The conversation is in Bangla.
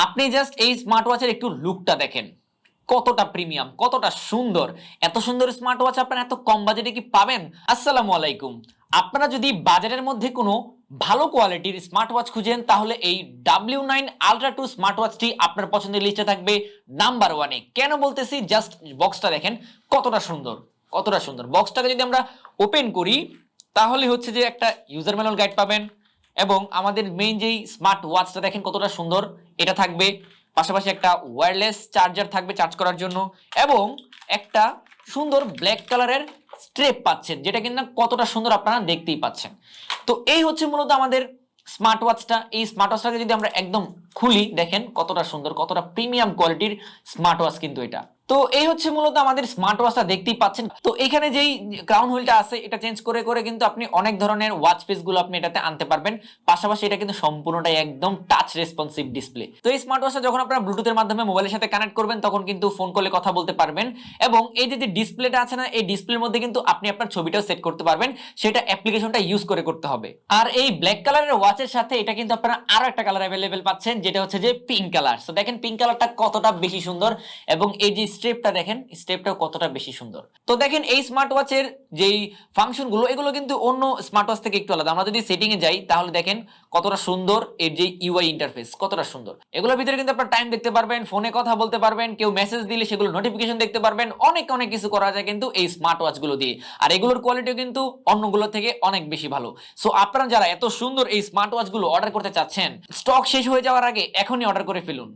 আপনি জাস্ট এই স্মার্ট ওয়াচের একটু লুকটা দেখেন, কতটা প্রিমিয়াম, কতটা সুন্দর। এত সুন্দর স্মার্ট ওয়াচ আপনারা এত কম বাজেটে কি পাবেন? আসসালামু আলাইকুম। আপনারা যদি বাজারের মধ্যে কোনো ভালো কোয়ালিটির স্মার্ট ওয়াচ খুঁজেন তাহলে এই W9 Ultra 2 স্মার্ট ওয়াচটি আপনার পছন্দের লিস্টে থাকবে নাম্বার ওয়ানে। কেন বলতেছি, জাস্ট বক্সটা দেখেন কতটা সুন্দর, কতটা সুন্দর। বক্সটাকে যদি আমরা ওপেন করি তাহলে হচ্ছে যে একটা ইউজার ম্যানুয়াল গাইড পাবেন এবং আমাদের মেইন যেই স্মার্ট ওয়াচটা দেখেন কতটা সুন্দর এটা থাকবে। পাশাপাশি একটা ওয়্যারলেস চার্জার থাকবে চার্জ করার জন্য এবং একটা সুন্দর ব্ল্যাক কালারের স্ট্রেপ পাচ্ছেন, যেটা কিন্তু কতটা সুন্দর আপনারা দেখতেই পাচ্ছেন। তো এই হচ্ছে মূলত আমাদের স্মার্ট ওয়াচটা। এই স্মার্ট ওয়াচটাকে যদি আমরা একদম খুলি দেখেন কতটা সুন্দর, কতটা প্রিমিয়াম কোয়ালিটির স্মার্ট ওয়াচ কিন্তু এটা। তো এই হচ্ছে মূলত আমাদের স্মার্ট ওয়াচটা দেখতেই পাচ্ছেন। তো এখানে যেই ক্রাউন হুইলটা আছে এটা চেঞ্জ করে করে কিন্তু আপনি অনেক ধরনের ওয়াচ পিস গুলো আপনি এটাতে আনতে পারবেন। পাশাপাশি এটা কিন্তু সম্পূর্ণটাই একদম টাচ রেসপন্সিভ ডিসপ্লে। তো এই স্মার্ট ওয়াচটা যখন আপনারা ব্লুটুথের মাধ্যমে মোবাইলের সাথে কানেক্ট করবেন তখন কিন্তু ফোন কলে কথা বলতে পারবেন এবং এই যে ডিসপ্লেটা আছে না, এই ডিসপ্লের মধ্যে কিন্তু আপনি আপনার ছবিটাও সেট করতে পারবেন। সেটা অ্যাপ্লিকেশনটা ইউজ করে করতে হবে। আর এই ব্ল্যাক কালারের ওয়াচের সাথে এটা কিন্তু আপনারা আরো একটা কালার অ্যাভেলেবেল পাচ্ছেন, যেটা হচ্ছে যে পিঙ্ক কালার। সো দেখেন পিঙ্ক কালারটা কতটা বেশি সুন্দর এবং এই যে স্ট্রেপটা দেখেন, স্ট্রেপটাও কতটা বেশি সুন্দর। তো দেখেন এই স্মার্ট ওয়াচের যেই ফাংশন গুলো এগুলো কিন্তু অন্য স্মার্ট ওয়াচ থেকে একটু আলাদা। আমরা যদি সেটিং এ যাই তাহলে দেখেন কতটা সুন্দর এর যে ইউআই ইন্টারফেস, কতটা সুন্দর। এগুলোর ভিতরে কিন্তু আপনারা টাইম দেখতে পারবেন, ফোনে কথা বলতে পারবেন, কেউ মেসেজ দিলে সেগুলো নোটিফিকেশন দেখতে পারবেন। অনেক অনেক কিছু করা যায় কিন্তু এই স্মার্ট ওয়াচ গুলো দিয়ে। আর এগুলোর কোয়ালিটিও কিন্তু অন্যগুলো থেকে অনেক বেশি ভালো। সো আপনারা যারা এত সুন্দর এই স্মার্ট ওয়াচ গুলো অর্ডার করতে চাচ্ছেন, স্টক শেষ হয়ে যাওয়ার আগে এখনই অর্ডার করে ফেলুন।